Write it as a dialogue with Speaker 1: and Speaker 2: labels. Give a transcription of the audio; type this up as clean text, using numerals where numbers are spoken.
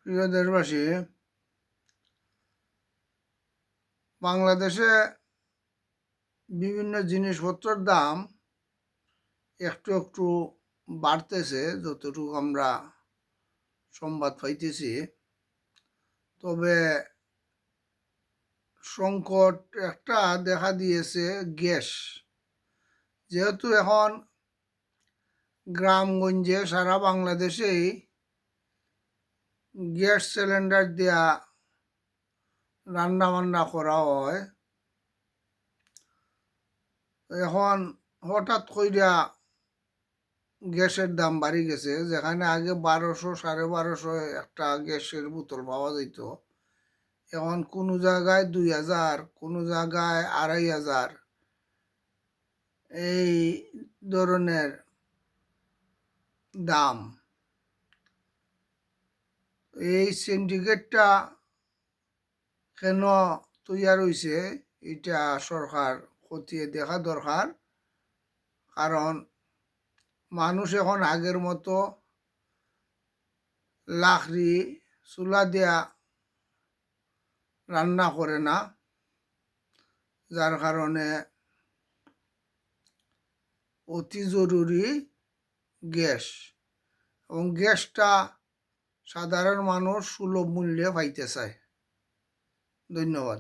Speaker 1: প্রিয় দেশবাসী, বাংলাদেশে বিভিন্ন জিনিসপত্রের দাম একটু একটু বাড়তেছে, যতটুকু আমরা সংবাদ পাইতেছি। তবে সংকট একটা দেখা দিয়েছে গ্যাস। যেহেতু এখন গ্রামগঞ্জে সারা বাংলাদেশেই গ্যাস সিলিন্ডার দেয়া রান্না বান্না করা হয়, এখন হঠাৎ কইরা গ্যাসের দাম বাড়ি গেছে। যেখানে আগে 1200 1250 একটা গ্যাসের বোতল পাওয়া যেত, এখন কোনো জায়গায় 2000, কোনো জায়গায় 2500 এই ধরনের দাম। এই সিন্ডিকেটটা কেন তৈয়ার হয়েছে এটা সরকার খতিয়ে দেখা দরকার। কারণ মানুষ এখন আগের মতো লাকড়ি চুলা দেয়া রান্না করে না, যার কারণে অতি জরুরি গ্যাস, এবং গ্যাসটা সাধারণ মানুষ সুলভ মূল্যে পাইতে চায়। ধন্যবাদ।